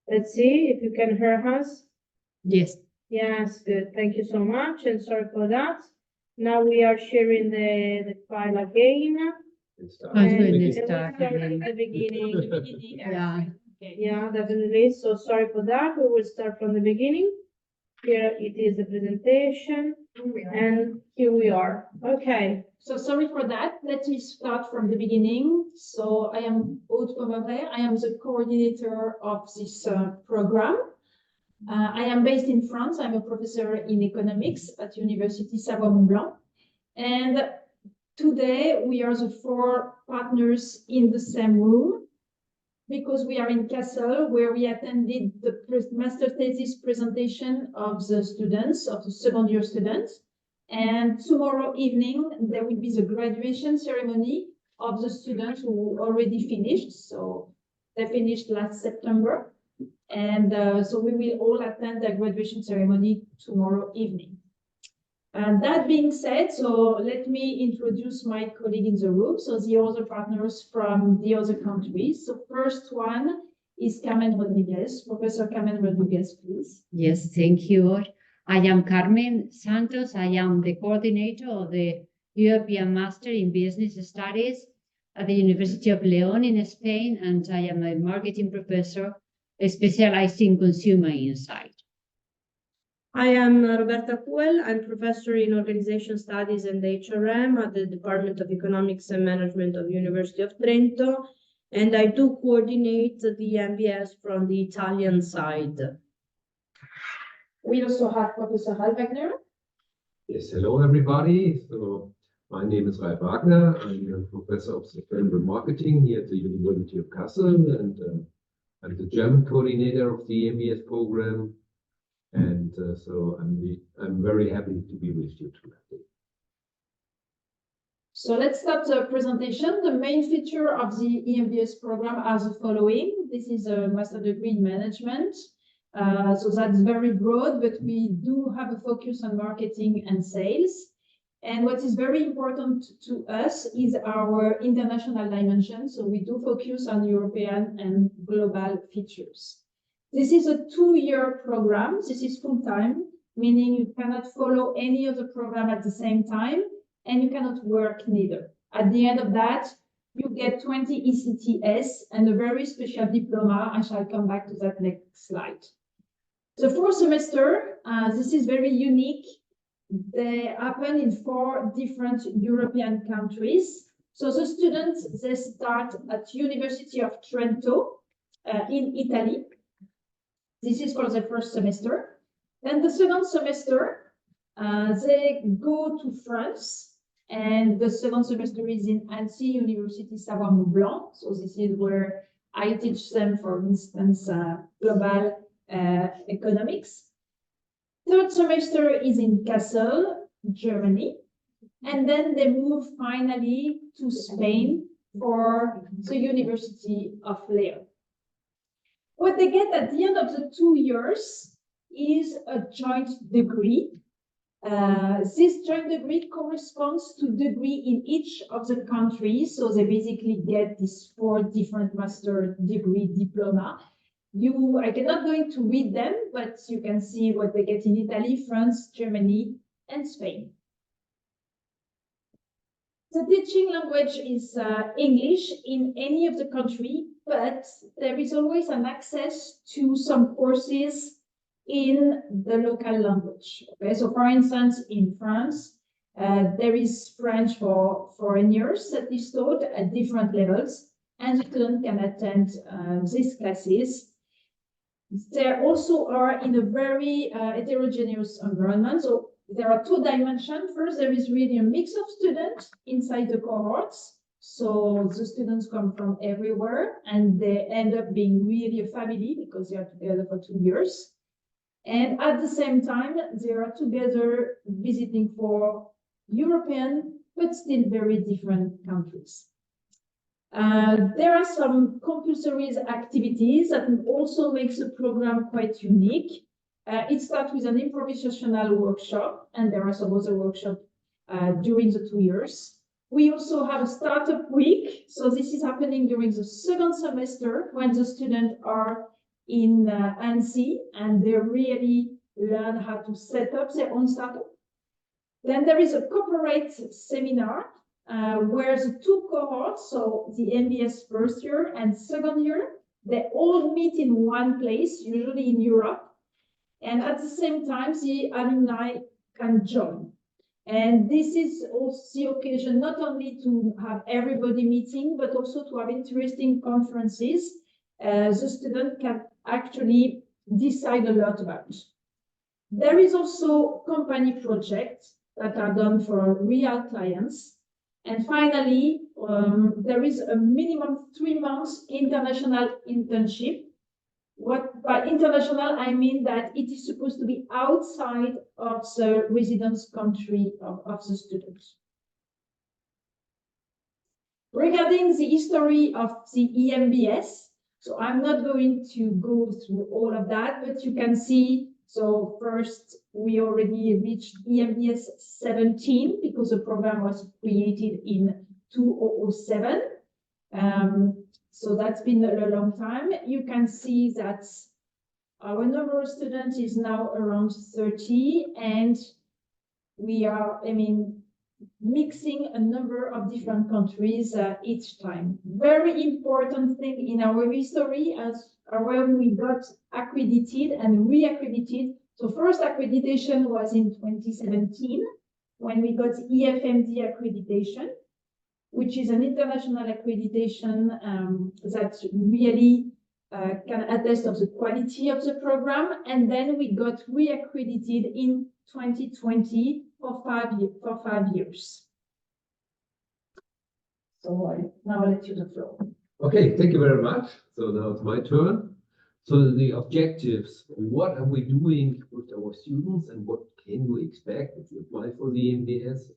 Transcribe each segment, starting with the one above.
Let's see if you can hear us. Yes. Yes, good. Thank you so much, and sorry for that. Now we are sharing the file again. I'm And going to we start start again. at the beginning. Yeah. Yeah, definitely. So sorry for that. We will start from the beginning. Here it is the presentation, and here we are. Okay. So sorry for that. Let me start from the beginning. So I am Aude Pomeray. I am the coordinator of this program. I am based in France. I'm a professor in economics at University Savoie-Mont-Blanc. And today we are the 4 partners in the same room because we are in Kassel, where we attended the master thesis presentation of the students, of the second year students. And tomorrow evening, there will be the graduation ceremony of the students who already finished. So they finished last September. And so we will all attend the graduation ceremony tomorrow evening. And that being said, so let me introduce my colleague in the room. So the other partners from the other countries. So first one is Carmen Rodriguez. Professor Carmen Rodriguez, please. Yes, thank you. I am Carmen Santos. I am the coordinator of the European Master in Business Studies at the University of León in Spain, and I am a marketing professor specialized in consumer insight. I am Roberta Puel. I'm professor in Organization Studies and HRM at the Department of Economics and Management of University of Trento, and I do coordinate the EMBS from the Italian side. We also have Professor Ralf Wagner. Yes, hello everybody. So my name is Ralf Wagner. I'm a professor of sustainable marketing here at the University of Kassel, and I'm the German coordinator of the EMBS program. And so I'm very happy to be with you today. So let's start the presentation. The main feature of the EMBS program are the following. This is a master degree in management. So that's very broad, but we do have a focus on marketing and sales. And what is very important to us is our international dimension. So we do focus on European and global features. This is a 2-year program. This is full-time, meaning you cannot follow any other program at the same time, and you cannot work neither. At the end of that, you get 20 ECTS and a very special diploma. I shall come back to that next slide. The 4th semester, this is very unique. They happen in 4 different European countries. So the students, they start at University of Trento in Italy. This is for the 1st semester. Then the 2nd semester, they go to France, and the 2nd semester is in Annecy, University Savoie-Mont-Blanc. So this is where I teach them, for instance, global economics. 3rd semester is in Kassel, Germany. And then they move finally to Spain for the University of León. What they get at the end of the 2 years is a joint degree. This joint degree corresponds to degree in each of the countries. So they basically get these 4 different master degree diploma. I cannot go into read them, but you can see what they get in Italy, France, Germany, and Spain. The teaching language is English in any of the country, but there is always an access to some courses in the local language. Okay, so for instance, in France, there is French for foreigners that is taught at different levels, and students can attend these classes. There also are in a very heterogeneous environment. So there are 2 dimensions. First, there is really a mix of students inside the cohorts. So the students come from everywhere, and they end up being really a family because they are together for 2 years. And at the same time, they are together visiting for European, but still very different countries. There are some compulsory activities that also makes the program quite unique. It starts with an improvisational workshop, and there are some other workshops during the 2 years. We also have a startup week. So this is happening during the 2nd semester when the students are in Annecy, and they really learn how to set up their own startup. Then there is a corporate seminar where the two cohorts, so the EMBS first year and second year, they all meet in one place, usually in Europe. And at the same time, the alumni can join. And this is also the occasion not only to have everybody meeting, but also to have interesting conferences the student can actually decide a lot about. There is also company projects that are done for real clients. And finally, there is a minimum 3 months international internship. What by international, I mean that it is supposed to be outside of the residence country of the students. Regarding the history of the EMBS, so I'm not going to go through all of that, but you can see, so first we already reached EMBS 17 because the program was created in 2007. So that's been a long time. You can see that our number of students is now around 30, and we are, mixing a number of different countries each time. Very important thing in our history as when we got accredited and re-accredited. So first accreditation was in 2017 when we got EFMD accreditation, which is an international accreditation that really can attest of the quality of the program. And then we got re-accredited in 2020 for 5 years. So now I'll let you the floor. Okay, thank you very much. So now it's my turn. So the objectives, what are we doing with our students and what can we expect if you apply for the EMBS,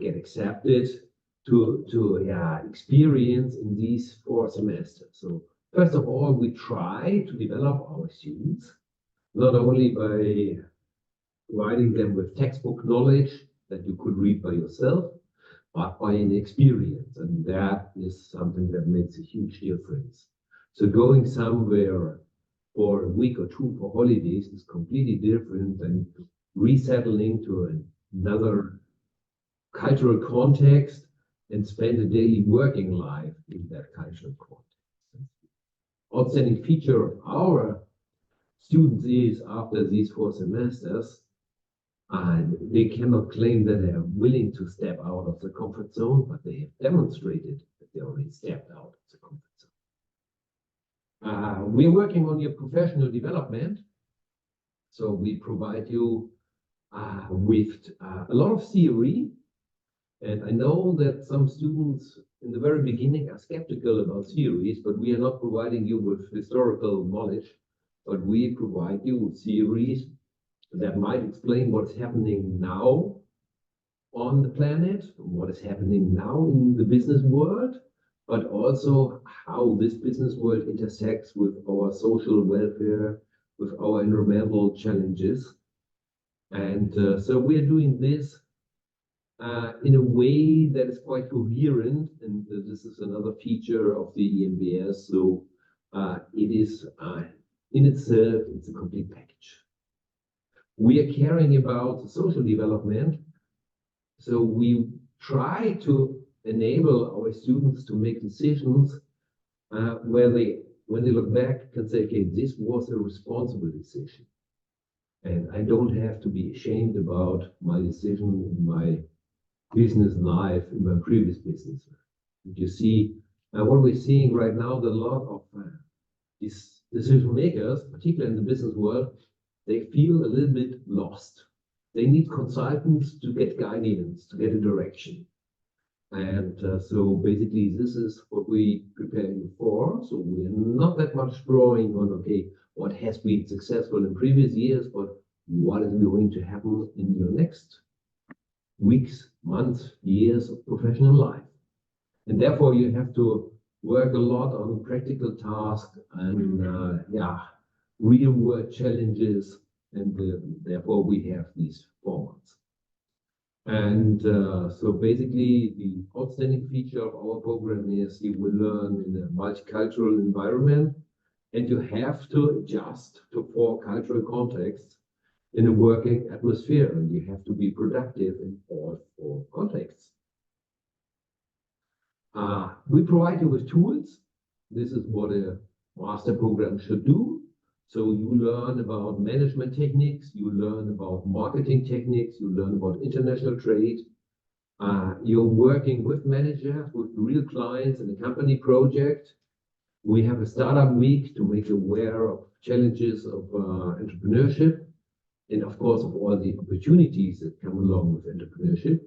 get accepted to experience in these 4 semesters. So first of all, we try to develop our students, not only by providing them with textbook knowledge that you could read by yourself, but by an experience. And that is something that makes a huge difference. So going somewhere for a week or 2 for holidays is completely different than resettling to another cultural context and spend a daily working life in that cultural context. Outstanding feature of our students is after these 4 semesters, and they cannot claim that they are willing to step out of the comfort zone, but they have demonstrated that they already stepped out of the comfort zone. We're working on your professional development. So we provide you with a lot of theory. And I know that some students in the very beginning are skeptical about theories, but we are not providing you with historical knowledge, but we provide you with theories that might explain what is happening now on the planet, what is happening now in the business world, but also how this business world intersects with our social welfare, with our environmental challenges. And so we are doing this in a way that is quite coherent, and this is another feature of the EMBS. So it is in itself, it's a complete package. We are caring about social development, so we try to enable our students to make decisions where they, when they look back, can say, okay, this was a responsible decision. And I don't have to be ashamed about my decision in my business life, in my previous business. You see, what we're seeing right now, that a lot of these decision makers, particularly in the business world, they feel a little bit lost. They need consultants to get guidance, to get a direction. And so basically this is what we prepare you for. So we're not that much drawing on, okay, what has been successful in previous years, but what is going to happen in your next weeks, months, years of professional life. And therefore you have to work a lot on practical tasks and real world challenges, and therefore we have these 4 months. And so basically the outstanding feature of our program is you will learn in a multicultural environment, and you have to adjust to four cultural contexts in a working atmosphere, and you have to be productive in all four contexts. We provide you with tools. This is what a master program should do. So you learn about management techniques, you learn about marketing techniques, you learn about international trade. You're working with managers, with real clients in a company project. We have a startup week to make you aware of challenges of entrepreneurship, and of course of all the opportunities that come along with entrepreneurship.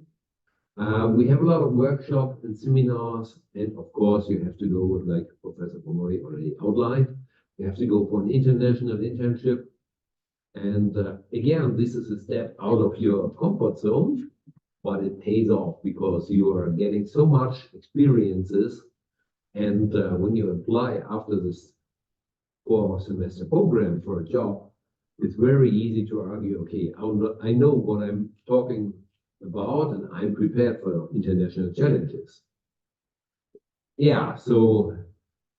We have a lot of workshops and seminars, and of course you have to go, like Professor Pomori already outlined, you have to go for an international internship. And again, this is a step out of your comfort zone, but it pays off because you are getting so much experiences. And when you apply after this 4-semester program for a job, it's very easy to argue, okay, I know what I'm talking about and I'm prepared for international challenges. Yeah, so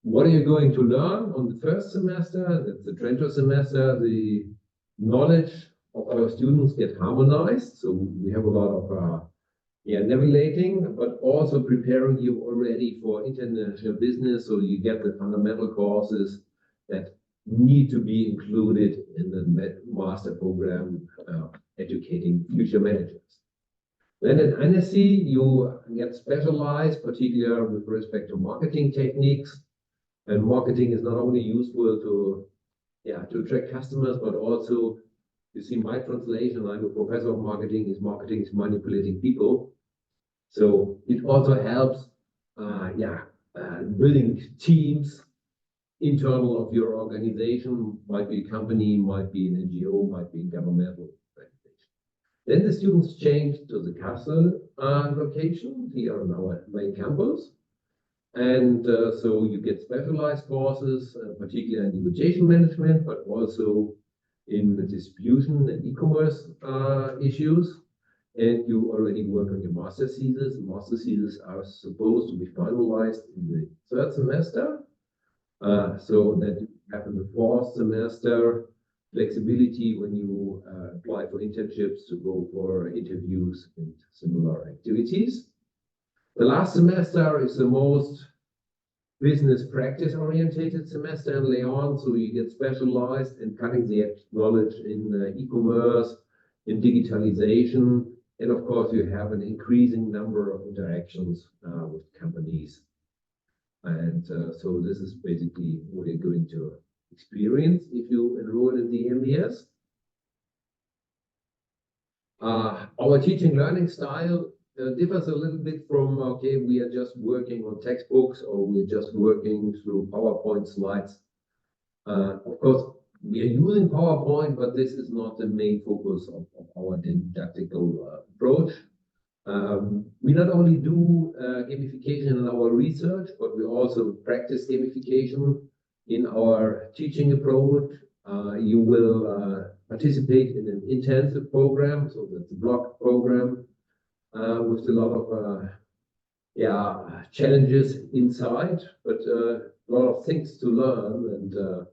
what are you going to learn on the first semester? That's the Trento semester. The knowledge of our students get harmonized. So we have a lot of navigating, but also preparing you already for international business. So you get the fundamental courses that need to be included in the master program, educating future managers. Then at NSC, you get specialized, particularly with respect to marketing techniques. And marketing is not only useful to attract customers, but also, you see my translation, I'm a professor of marketing is manipulating people. So it also helps, building teams internal of your organization, might be a company, might be an NGO, might be a governmental organization. Then the students change to the Kassel location here on our main campus. And so you get specialized courses, particularly in negotiation management, but also in the distribution and e-commerce issues. And you already work on your master thesis. Master theses are supposed to be finalized in the third semester, so that you have in the fourth semester flexibility when you apply for internships to go for interviews and similar activities. The last semester is the most business practice orientated semester in Leon, so you get specialized in cutting the edge knowledge in e-commerce, in digitalization, and of course you have an increasing number of interactions with companies. And so this is basically what you're going to experience if you enroll in the EMBS. Our teaching learning style differs a little bit from, okay, we are just working on textbooks or we're just working through PowerPoint slides. Of course, we are using PowerPoint, but this is not the main focus of our didactical approach. We not only do gamification in our research, but we also practice gamification in our teaching approach. You will participate in an intensive program, so that's a block program with a lot of challenges inside, but a lot of things to learn.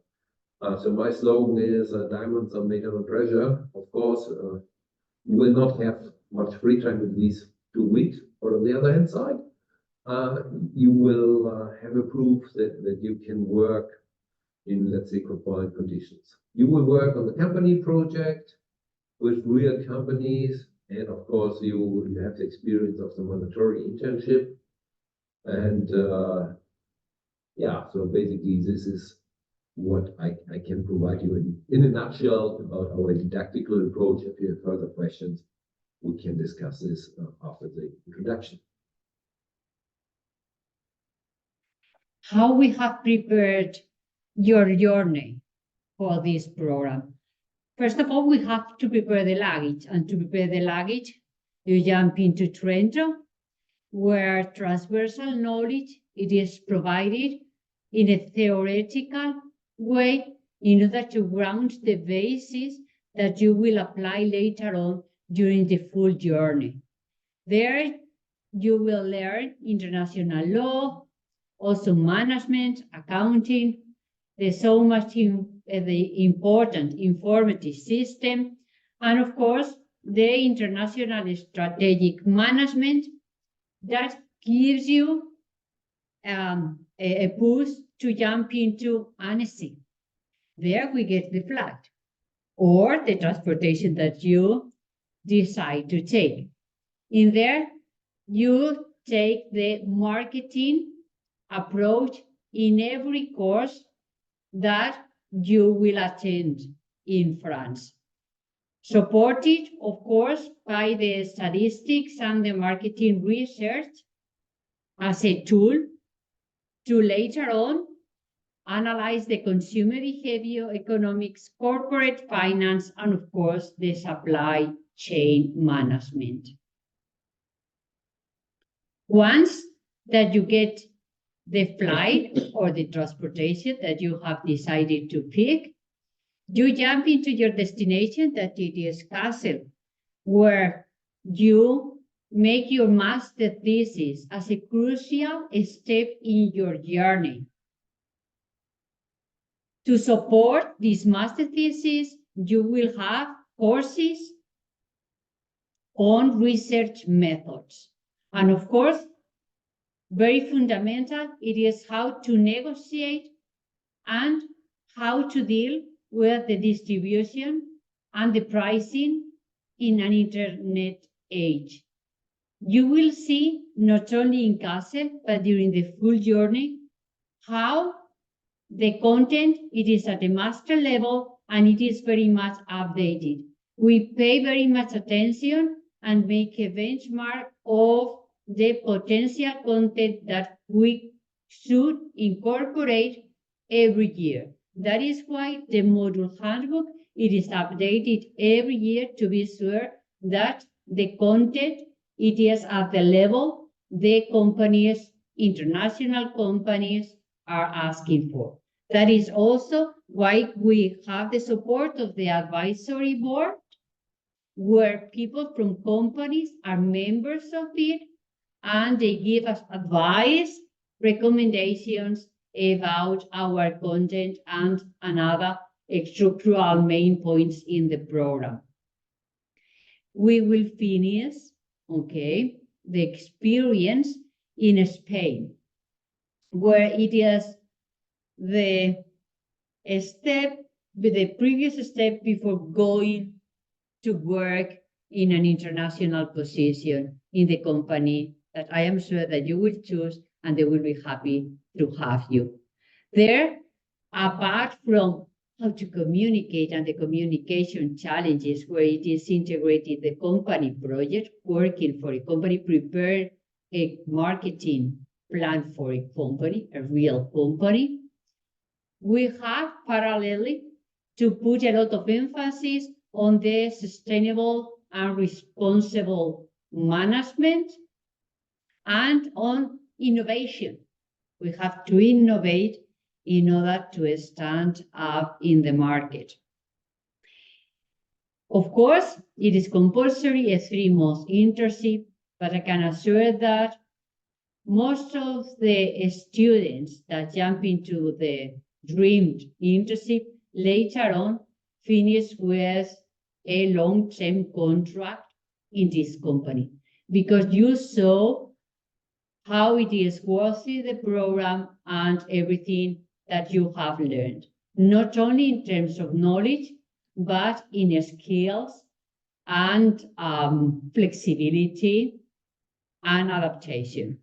And so my slogan is diamonds are made under pressure. Of course, you will not have much free time in these 2 weeks, but on the other hand side, you will have a proof that you can work in, let's say, confined conditions. You will work on the company project with real companies, and of course you have the experience of the mandatory internship. And so basically this is what I can provide you in a nutshell about our didactical approach. If you have further questions, we can discuss this after the introduction. How we have prepared your journey for this program? First of all, we have to prepare the luggage, and to prepare the luggage, you jump into Trento, where transversal knowledge it is provided in a theoretical way in order to ground the basis that you will apply later on during the full journey. There, you will learn international law, also management, accounting, There's so much the important informative system, and of course, the international strategic management that gives you a push to jump into anything. There we get the flight or the transportation that you decide to take. In there, you take the marketing approach in every course that you will attend in France. Supported, of course, by the statistics and the marketing research as a tool to later on analyze the consumer behavior, economics, corporate finance, and of course, the supply chain management. Once that you get the flight or the transportation that you have decided to pick, you jump into your destination, that it is Kassel, where you make your master thesis as a crucial step in your journey. To support this master thesis, you will have courses on research methods. And of course, very fundamental, it is how to negotiate and how to deal with the distribution and the pricing in an internet age. You will see, not only in Kassel, but during the full journey, how the content, it is at the master level and it is very much updated. We pay very much attention and make a benchmark of the potential content that we should incorporate every year. That is why the module handbook, it is updated every year to be sure that the content, it is at the level the companies, international companies, are asking for. That is also why we have the support of the advisory board, where people from companies are members of it, and they give us advice, recommendations about our content and another structural main points in the program. We will finish, okay, the experience in Spain, where it is the previous step before going to work in an international position in the company that I am sure that you will choose, and they will be happy to have you. There, apart from how to communicate and the communication challenges, where it is integrated the company project, working for a company, prepare a marketing plan for a company, a real company, we have parallelly to put a lot of emphasis on the sustainable and responsible management and on innovation. We have to innovate in order to stand up in the market. Of course, it is compulsory a 3-month internship, but I can assure that most of the students that jump into the dreamed internship later on finish with a long-term contract in this company, because you saw how it is worthy the program and everything that you have learned, not only in terms of knowledge, but in skills and flexibility and adaptation.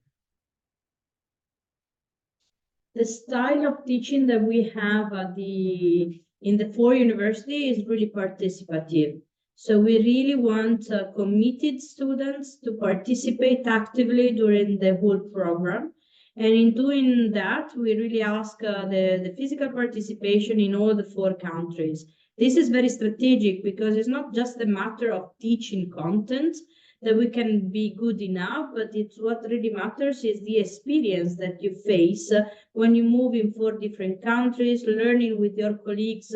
The style of teaching that we have at in the 4 university is really participative. So we really want committed students to participate actively during the whole program. And in doing that, we really ask the physical participation in all the 4 countries. This is very strategic because it's not just a matter of teaching content that we can be good enough, but it's what really matters is the experience that you face when you move in 4 different countries, learning with your colleagues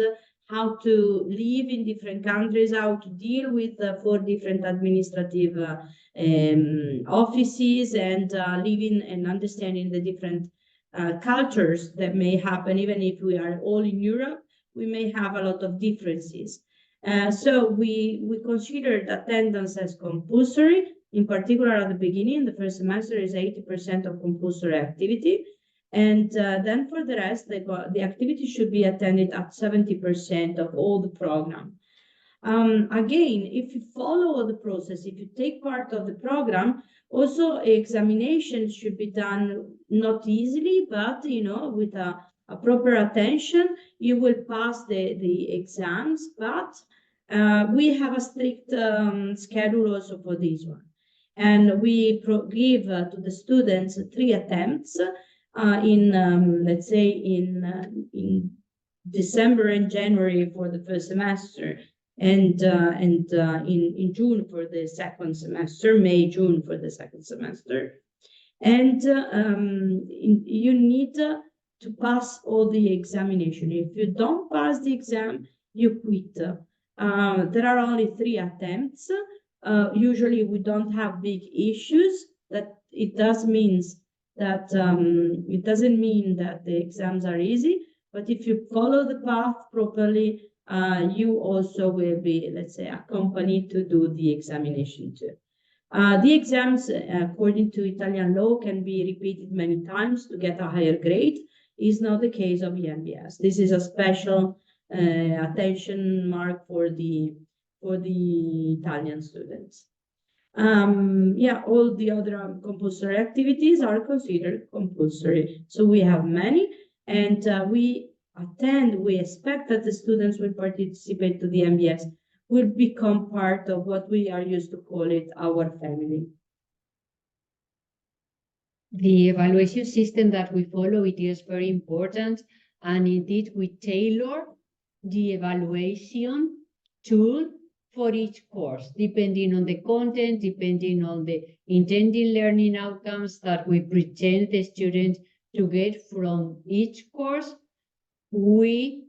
how to live in different countries, how to deal with 4 different administrative offices, and living and understanding the different cultures that may happen, even if we are all in Europe, we may have a lot of differences. So we considered attendance as compulsory, in particular at the beginning. The first semester is 80% of compulsory activity. And then for the rest, the activity should be attended at 70% of all the program. Again, if you follow the process, if you take part of the program, also examinations should be done not easily, but with a proper attention, you will pass the exams. But we have a strict schedule also for this one, and we give to the students 3 attempts in let's say in December and January for the first semester, and in June for the second semester, May, June for the second semester. And you need to pass all the examination. If you don't pass the exam, you quit. There are only 3 attempts. Usually we don't have big issues. That it doesn't mean that the exams are easy, but if you follow the path properly, you also will be, let's say, accompanied to do the examination too. The exams, according to Italian law, can be repeated many times to get a higher grade. Is not the case of EMBS. This is a special attention mark for the Italian students. All the other compulsory activities are considered compulsory. So we have many, and we expect that the students will participate to the EMBS, will become part of what we are used to call it our family. The evaluation system that we follow, it is very important, and indeed we tailor the evaluation tool for each course, depending on the content, depending on the intended learning outcomes that we pretend the students to get from each course. We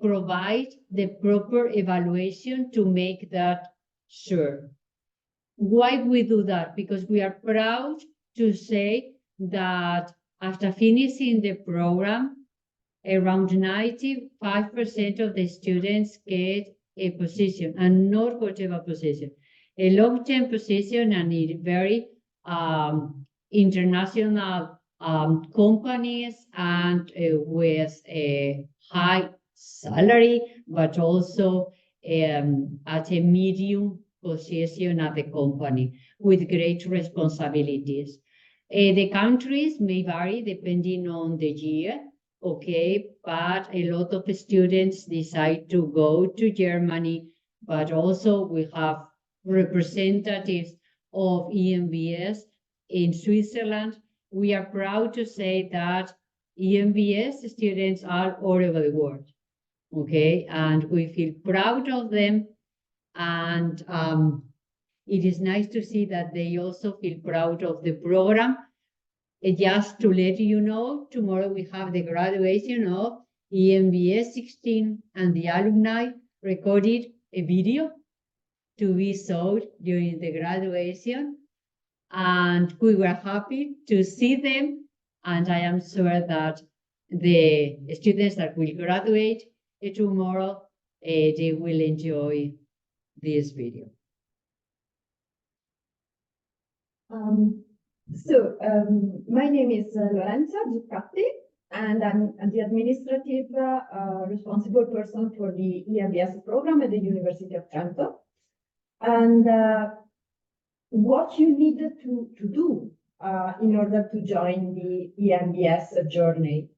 provide the proper evaluation to make that sure. Why we do that? Because we are proud to say that after finishing the program, around 95% of the students get a position, and not whatever position, a long-term position, and in very international companies, and with a high salary, but also at a medium position at the company with great responsibilities. The countries may vary depending on the year, okay, but a lot of students decide to go to Germany, but also we have representatives of EMBS in Switzerland. We are proud to say that EMBS students are all over the world, okay, and we feel proud of them, and it is nice to see that they also feel proud of the program. Just to let you know, tomorrow we have the graduation of EMBS 16, and the alumni recorded a video to be shown during the graduation, and we were happy to see them, and I am sure that the students that will graduate tomorrow, they will enjoy this video. My name is Lorenza Zuccatti, and I'm the administrative responsible person for the EMBS program at the University of Trento. And what you need to do in order to join the EMBS journey.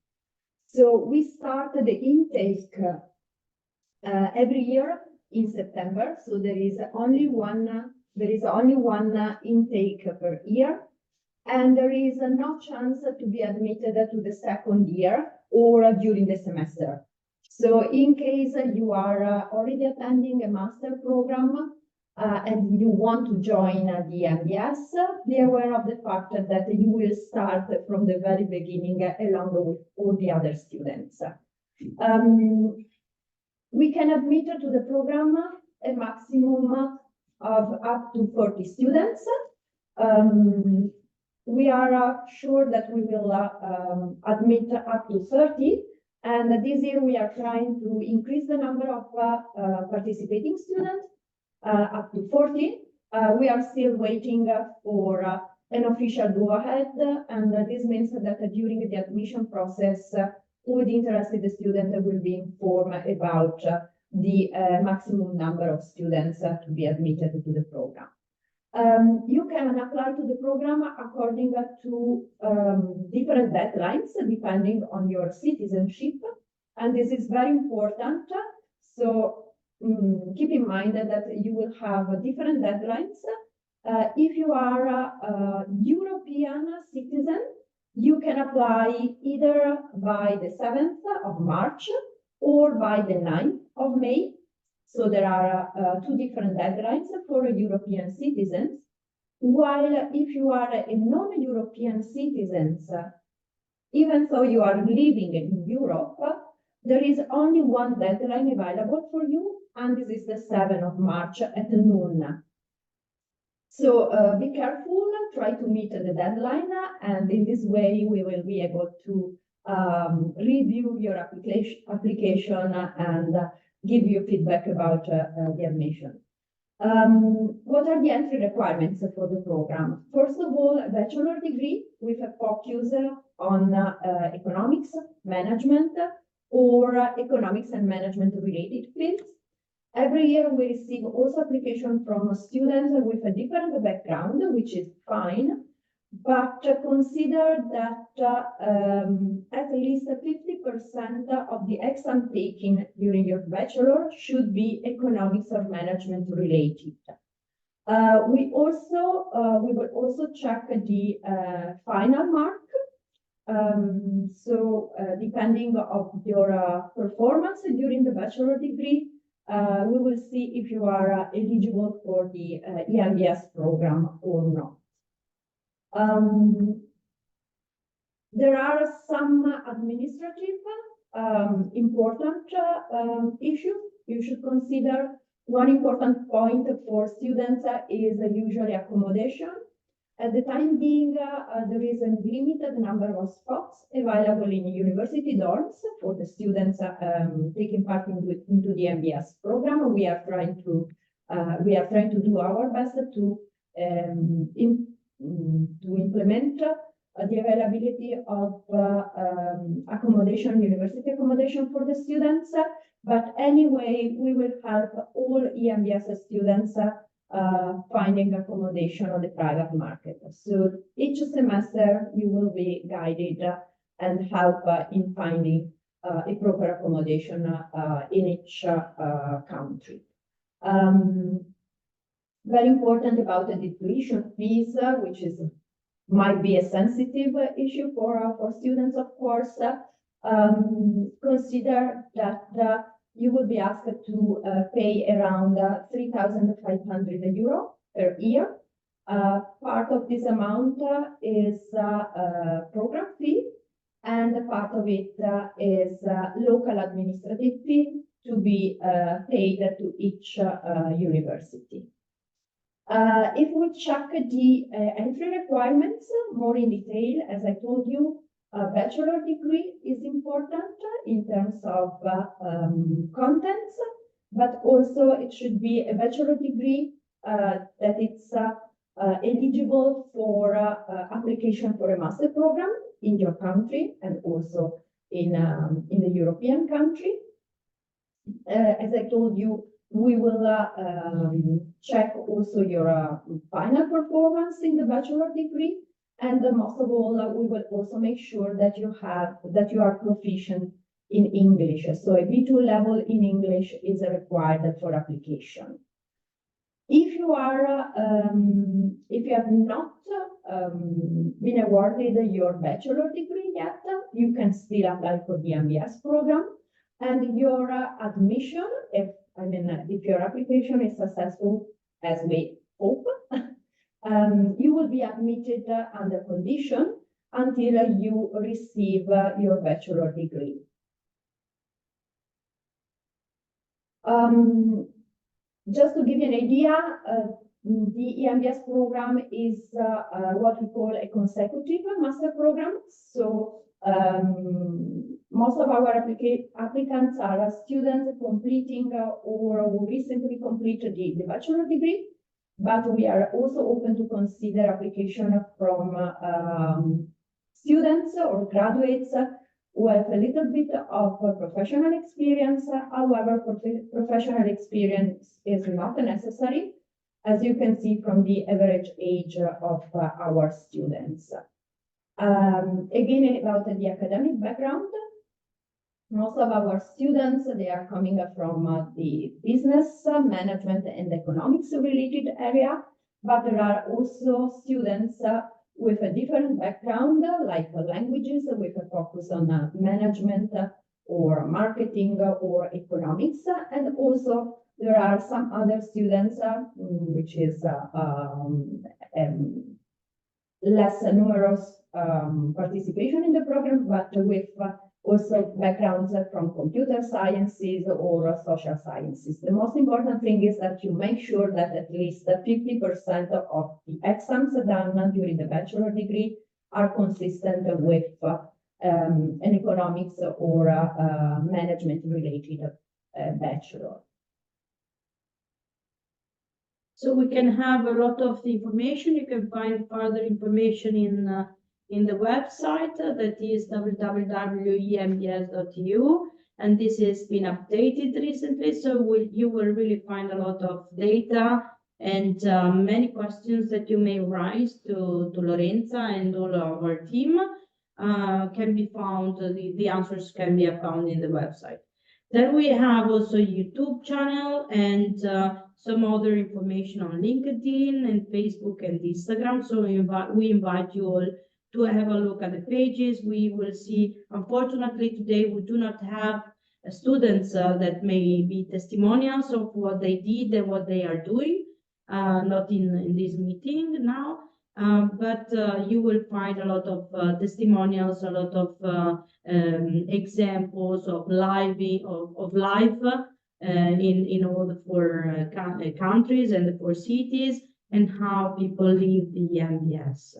So we start the intake every year in September. So there is only one intake per year. And there is no chance to be admitted to the second year or during the semester. So in case you are already attending a master program and you want to join the EMBS, be aware of the fact that you will start from the very beginning along with all the other students. We can admit to the program a maximum of up to 40 students. we are sure that we will admit up to 30. And this year we are trying to increase the number of participating students up to 40. We are still waiting for an official go-ahead, and this means that during the admission process, all the interested students will be informed about the maximum number of students to be admitted to the program. You can apply to the program according to different deadlines, depending on your citizenship, and this is very important. So keep in mind that you will have different deadlines. If you are a European citizen, you can apply either by the 7th of March or by the 9th of May. So there are two different deadlines for European citizens. While if you are a non-European citizen, even though you are living in Europe, there is only one deadline available for you, and this is the 7th of March at noon. So be careful, try to meet the deadline, and in this way we will be able to review your application and give you feedback about the admission. What are the entry requirements for the program? First of all, a bachelor degree with a focus on economics, management, or economics and management related fields. Every year we receive also application from students with a different background, which is fine, but consider that at least 50% of the exam taken during your bachelor should be economics or management related. We will also check the final mark. Depending on your performance during the bachelor degree, we will see if you are eligible for the EMBS program or not. There are some administrative important issues you should consider. One important point for students is usually accommodation. At the time being, there is a limited number of spots available in university dorms for the students taking part into the MBS program. We are trying to do our best to implement the availability of accommodation, university accommodation for the students. But anyway, we will help all EMBS students finding accommodation on the private market. So each semester you will be guided and help in finding a proper accommodation in each country. Very important about the tuition fees, which might be a sensitive issue for students, of course. Consider that you will be asked to pay around 3,500 euro per year. Part of this amount is program fee, and part of it is local administrative fee to be paid to each university. If we check the entry requirements more in detail, as I told you, a bachelor degree is important in terms of contents, but also it should be a bachelor degree that it's eligible for application for a master program in your country and also in the European country. As I told you, we will check also your final performance in the bachelor degree. And most of all, we will also make sure that you are proficient in English. So a B2 level in English is required for application. If you have not been awarded your bachelor degree yet, you can still apply for the MBS program, and your admission, if your application is successful, as we hope. You will be admitted under condition until you receive your bachelor degree. Just to give you an idea, The EMBS program is what we call a consecutive master program. So most of our applicants are students completing or who recently completed the bachelor degree, but we are also open to consider application from students or graduates who have a little bit of professional experience. However, professional experience is not necessary, as you can see from the average age of our students. Again, about the academic background, most of our students, they are coming from the business, management, and economics related area, but there are also students with a different background, like languages, with a focus on management or marketing or economics. And also there are some other students, which is less numerous participation in the program, but with also backgrounds from computer sciences or social sciences. The most important thing is that you make sure that at least 50% of the exams done during the bachelor degree are consistent with an economics or management related bachelor. So we can have a lot of information. You can find further information in the website that is www.embs.eu, and this has been updated recently. So you will really find a lot of data and many questions that you may raise to Lorenza and all of our team can be found. The answers can be found in the website. Then we have also a YouTube channel and some other information on LinkedIn and Facebook and Instagram. So we invite you all to have a look at the pages. We will see, unfortunately today we do not have students that may be testimonials of what they did and what they are doing, not in this meeting now. But you will find a lot of testimonials, a lot of examples of life in all the four countries and the four cities, and how people live the EMBS.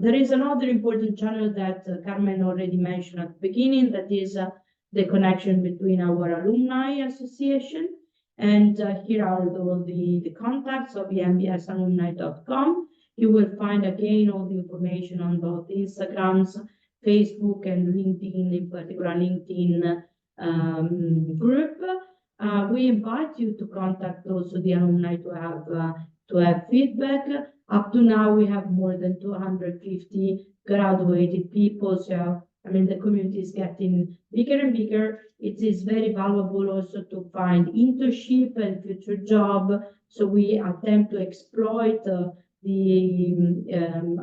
There is another important channel that Carmen already mentioned at the beginning, that is the connection between our alumni association. And here are all the contacts of embsalumni.com. You will find again all the information on both Instagrams, Facebook, and LinkedIn, in particular LinkedIn group. We invite you to contact also the alumni to have feedback. Up to now, we have more than 250 graduated people. So, I mean, the community is getting bigger and bigger. It is very valuable also to find internship and future job. So we attempt to exploit the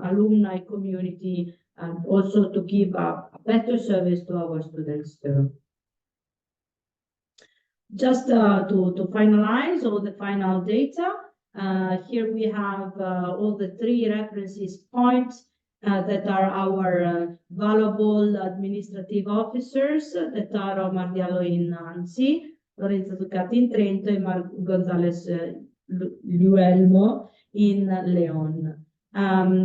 alumni community and also to give a better service to our students too. Just to finalize all the final data, here we have all the 3 references points that are our valuable administrative officers, that are Omar Diallo in Annecy, Lorenzo Zuccati in Trento, and Mark Gonzalez Luelmo in Leon.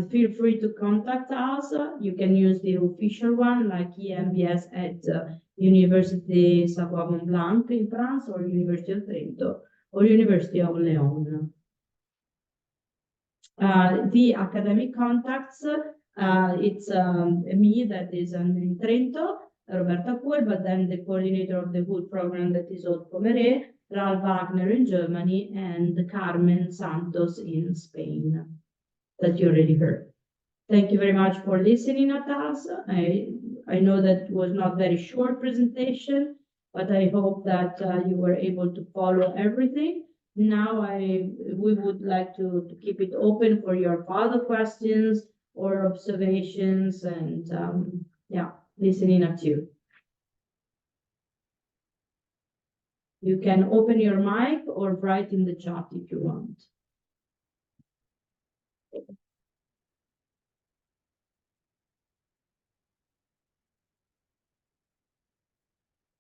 Feel free to contact us. You can use the official one, like EMBS at Université Savoie-Mont-Blanc in France, or University of Trento, or University of Leon. The academic contacts, it's me, that is in Trento, Roberta Kuhl, but then the coordinator of the Good program, that is Aude Pomeré, Ralph Wagner in Germany, and Carmen Santos in Spain, that you already heard. Thank you very much for listening at us. I know that was not very short presentation, but I hope that you were able to follow everything. Now we would like to keep it open for your further questions or observations, and yeah, listening at you. You can open your mic or write in the chat if you want.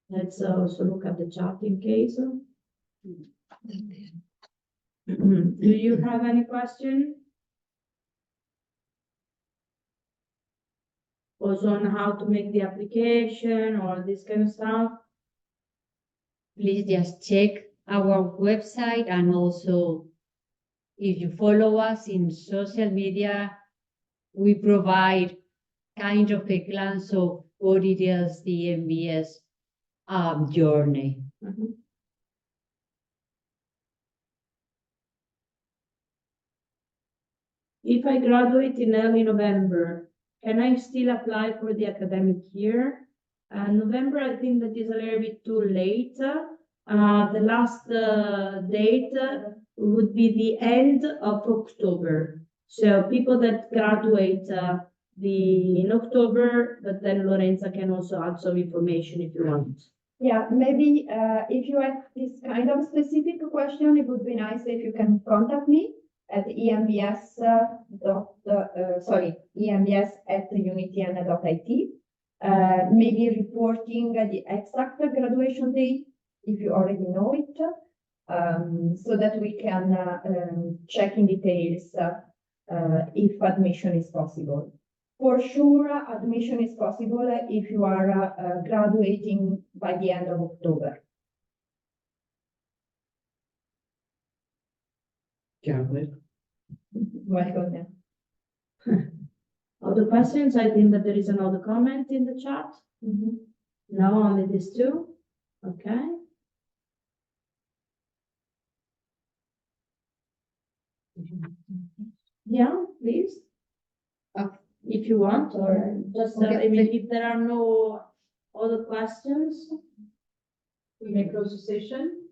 Let's also look at the chat in case. Do you have any question? Also on how to make the application or this kind of stuff? Please just check our website, and also if you follow us in social media, we provide kind of a glance of what it is the EMBS journey. If I graduate in early November, can I still apply for the academic year? November, I think that is a little bit too late. The last date would be the end of October. So people that graduate in October, but then Lorenza can also add some information if you want. Yeah, maybe if you have this kind of specific question, it would be nice if you can contact me at EMBS@unitn.it. Maybe reporting the exact graduation date if you already know it, so that we can check in details if admission is possible. For sure, admission is possible if you are graduating by the end of October. Welcome. Other questions? I think that there is another comment in the chat. No, only these two. Okay. Yeah, please. If you want, or just, Okay. I mean, if there are no other questions. We may close the session.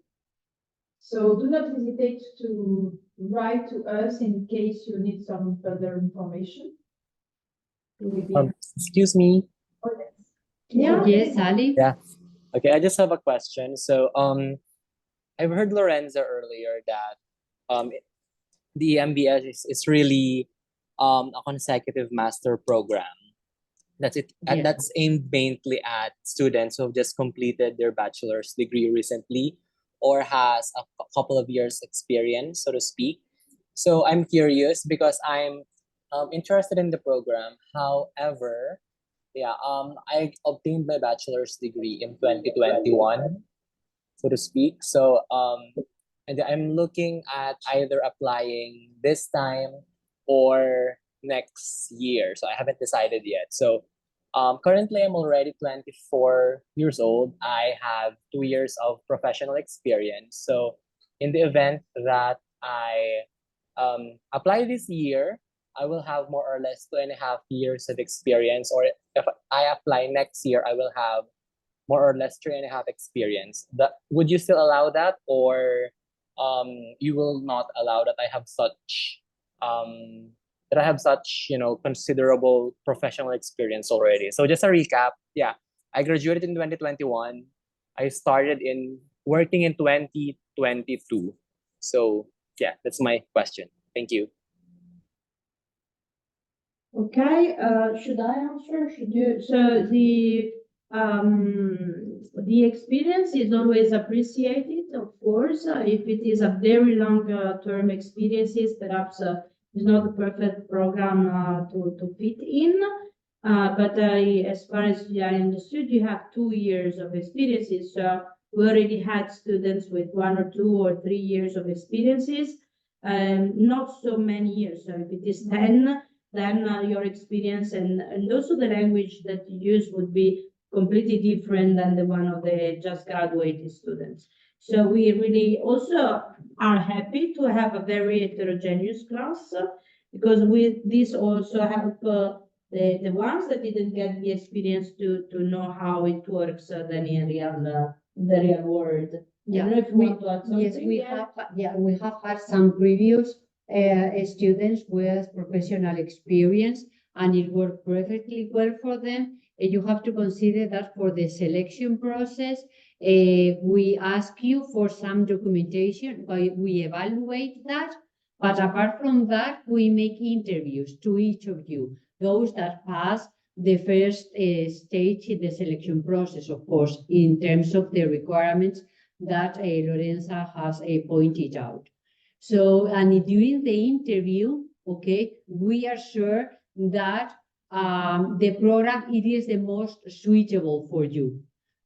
So do not hesitate to write to us in case you need some further information. Excuse me. Yeah. Yes, Ali? Yeah. Okay, I just have a question. So I've heard Lorenza earlier that the EMBS is really a consecutive master program. That's it. And Yes. that's aimed mainly at students who have just completed their bachelor's degree recently or has a couple of years experience, so to speak. So I'm curious because I'm interested in the program. However, I obtained my bachelor's degree in 2021, so to speak. So and I'm looking at either applying this time or next year. So I haven't decided yet. So currently I'm already 24 years old. I have 2 years of professional experience. So in the event that I apply this year, I will have more or less 2.5 years of experience. Or if I apply next year, I will have more or less 3.5 experience. Would you still allow that, or you will not allow that? I have such considerable professional experience already. So just a recap, I graduated in 2021. I started working in 2022. So that's my question. Thank you. Okay, should I answer? Should you? So the experience is always appreciated, of course. If it is a very long term experiences, perhaps it's not the perfect program to fit in. But as far as I understood, you have 2 years of experiences. So we already had students with 1 or 2 or 3 years of experiences, not so many years. So if it is 10, then your experience and also the language that you use would be completely different than the one of the just graduated students. So we really also are happy to have a very heterogeneous class, because with this also help the ones that didn't get the experience to know how it works then in the real world. I don't know if you want to add something. Yes, we have had some previous students with professional experience, and it worked perfectly well for them. You have to consider that for the selection process, we ask you for some documentation, we evaluate that, but apart from that, we make interviews to each of you, those that pass the first stage in the selection process, of course, in terms of the requirements that Lorenza has pointed out. So, and during the interview, okay, we are sure that the program, it is the most suitable for you,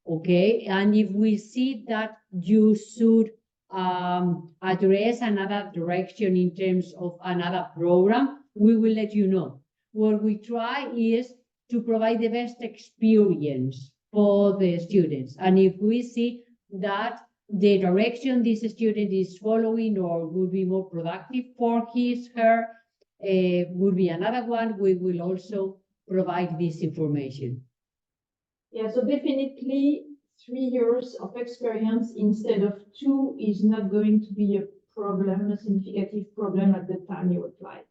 okay? And if we see that you should address another direction in terms of another program, we will let you know. What we try is to provide the best experience for the students. And if we see that the direction this student is following or would be more productive for her, would be another one, we will also provide this information. Yeah, so definitely 3 years of experience instead of 2 is not going to be a problem, a significant problem at the time you apply.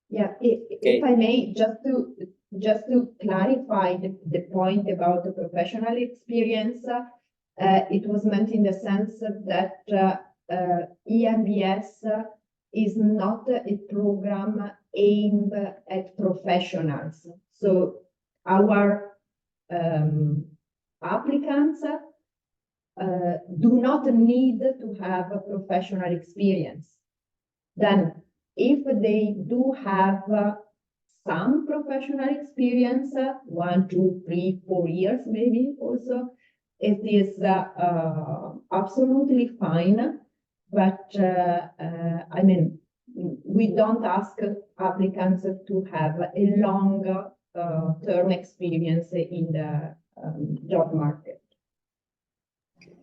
Yeah, if I may, just to clarify the point about the professional experience, it was meant in the sense that EMBS is not a program aimed at professionals. So our applicants do not need to have a professional experience. Then, if they do have some professional experience, 1, 2, 3, 4 years maybe also, it is absolutely fine. But I mean, we don't ask applicants to have a long term experience in the job market.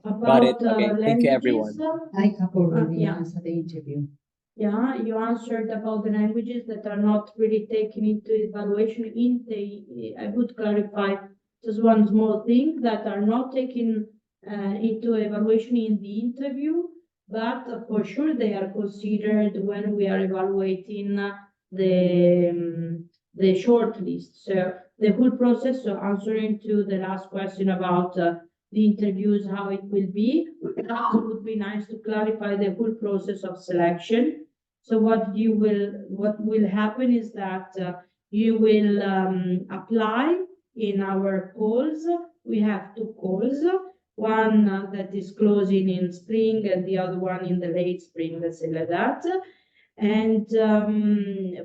Got it. About Okay, thank you, everyone. I have already Yeah. answered the interview. Yeah, you answered about the languages that are not really taken into evaluation in the, I would clarify just one small thing, that are not taken into evaluation in the interview, but for sure they are considered when we are evaluating the short list. So the whole process, so answering to the last question about the interviews, how it will be, it would be nice to clarify the whole process of selection. So what will happen is that you will apply in our calls. We have 2 calls, one that is closing in spring and the other one in the late spring, let's say like that. And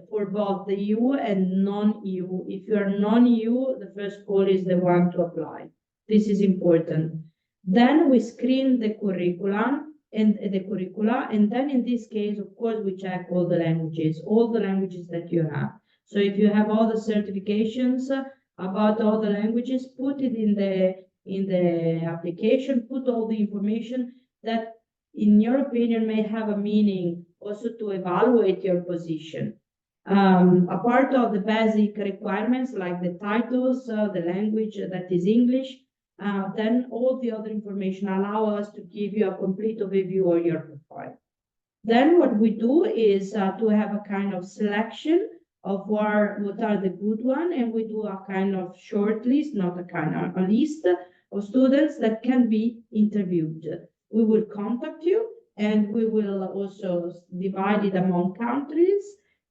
for both the EU and non-EU. If you are non-EU, the first call is the one to apply. This is important. Then we screen the curriculum and the curricula, and then in this case, of course, we check all the languages that you have. So if you have all the certifications about all the languages, put it in the application, put all the information that in your opinion may have a meaning also to evaluate your position. A part of the basic requirements like the titles, the language that is English, then all the other information allow us to give you a complete overview of your profile. Then what we do is to have a kind of selection of what are the good ones, and we do a kind of short list, not a kind of a list of students that can be interviewed. We will contact you, and we will also divide it among countries,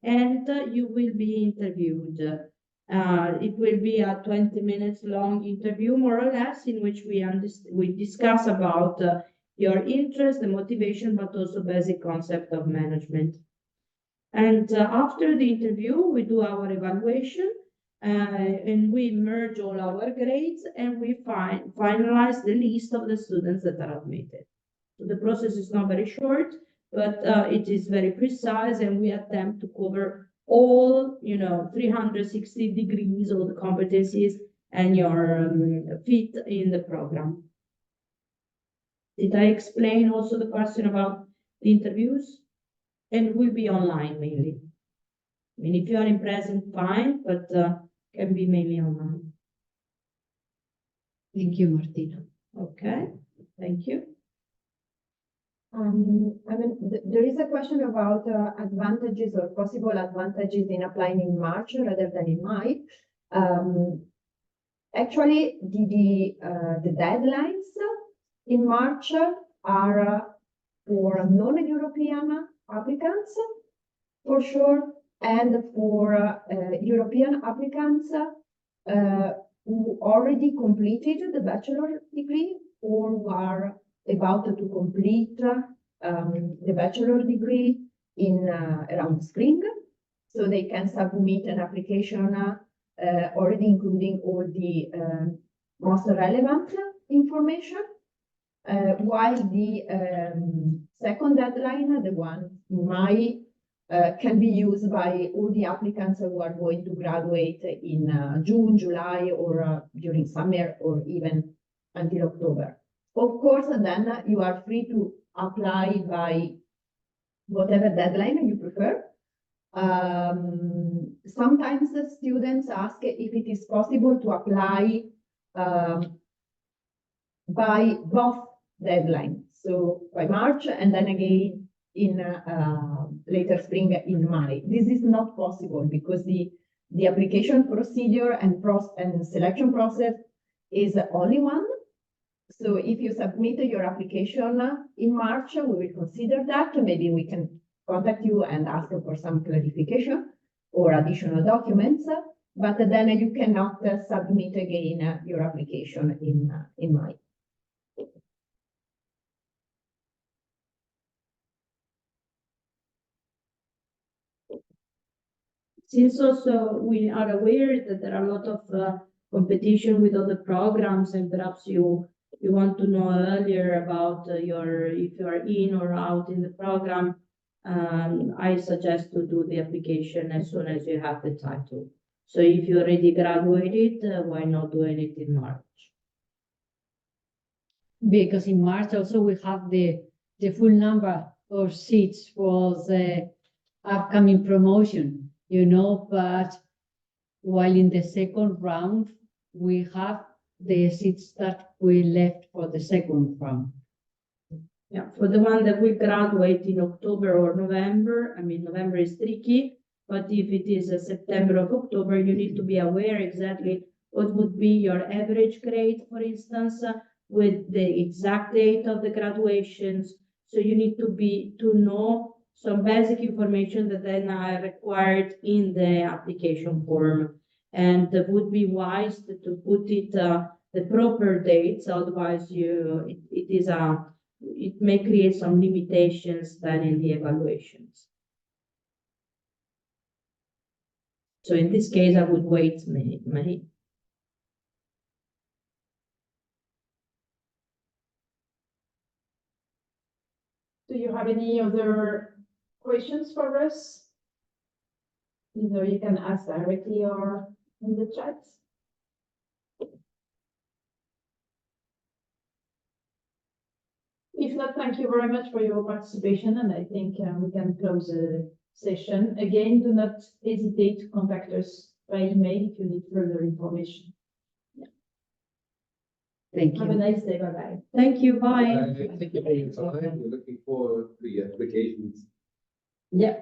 and you will be interviewed. It will be a 20 minutes long interview, more or less, in which we discuss about your interest, the motivation, but also basic concept of management. And after the interview, we do our evaluation, and we merge all our grades, and we finalize the list of the students that are admitted. So the process is not very short, but it is very precise, and we attempt to cover all, 360 degrees of the competencies and your fit in the program. Did I explain also the question about the interviews? And it will be online mainly. I mean, if you are in present, fine, but can be mainly online. Thank you, Martina. Okay, thank you. I mean, there is a question about advantages or possible advantages in applying in March rather than in May. Actually, the deadlines in March are for non-European applicants, for sure, and for European applicants who already completed the bachelor degree or who are about to complete the bachelor degree in around spring. So they can submit an application already including all the most relevant information. While the second deadline, the one in May, can be used by all the applicants who are going to graduate in June, July, or during summer, or even until October. Of course, then you are free to apply by whatever deadline you prefer. Sometimes the students ask if it is possible to apply by both deadlines, so by March and then again in later spring in May. This is not possible because the application procedure and selection process is only one. So if you submit your application in March, we will consider that. Maybe we can contact you and ask for some clarification or additional documents, but then you cannot submit again your application in May. Since also we are aware that there are a lot of competition with other programs, and perhaps you want to know earlier about if you are in or out in the program, I suggest to do the application as soon as you have the title. So if you already graduated, why not doing it in March? Because in March also we have the full number of seats for the upcoming promotion, but while in the second round, we have the seats that we left for the second round. Yeah, for the one that will graduate in October or November, I mean, November is tricky, but if it is September or October, you need to be aware exactly what would be your average grade, for instance, with the exact date of the graduations. So you need to know some basic information that then are required in the application form. And it would be wise to put it the proper dates, otherwise it may create some limitations then in the evaluations. So in this case, I would wait May. Do you have any other questions for us? Either you can ask directly or in the chat. If not, thank you very much for your participation, and I think we can close the session. Again, do not hesitate to contact us by email if you need further information. Thank Have a you. nice day. Bye-bye. Thank you, bye. Thank you for your time. We're looking forward to your applications. Yeah.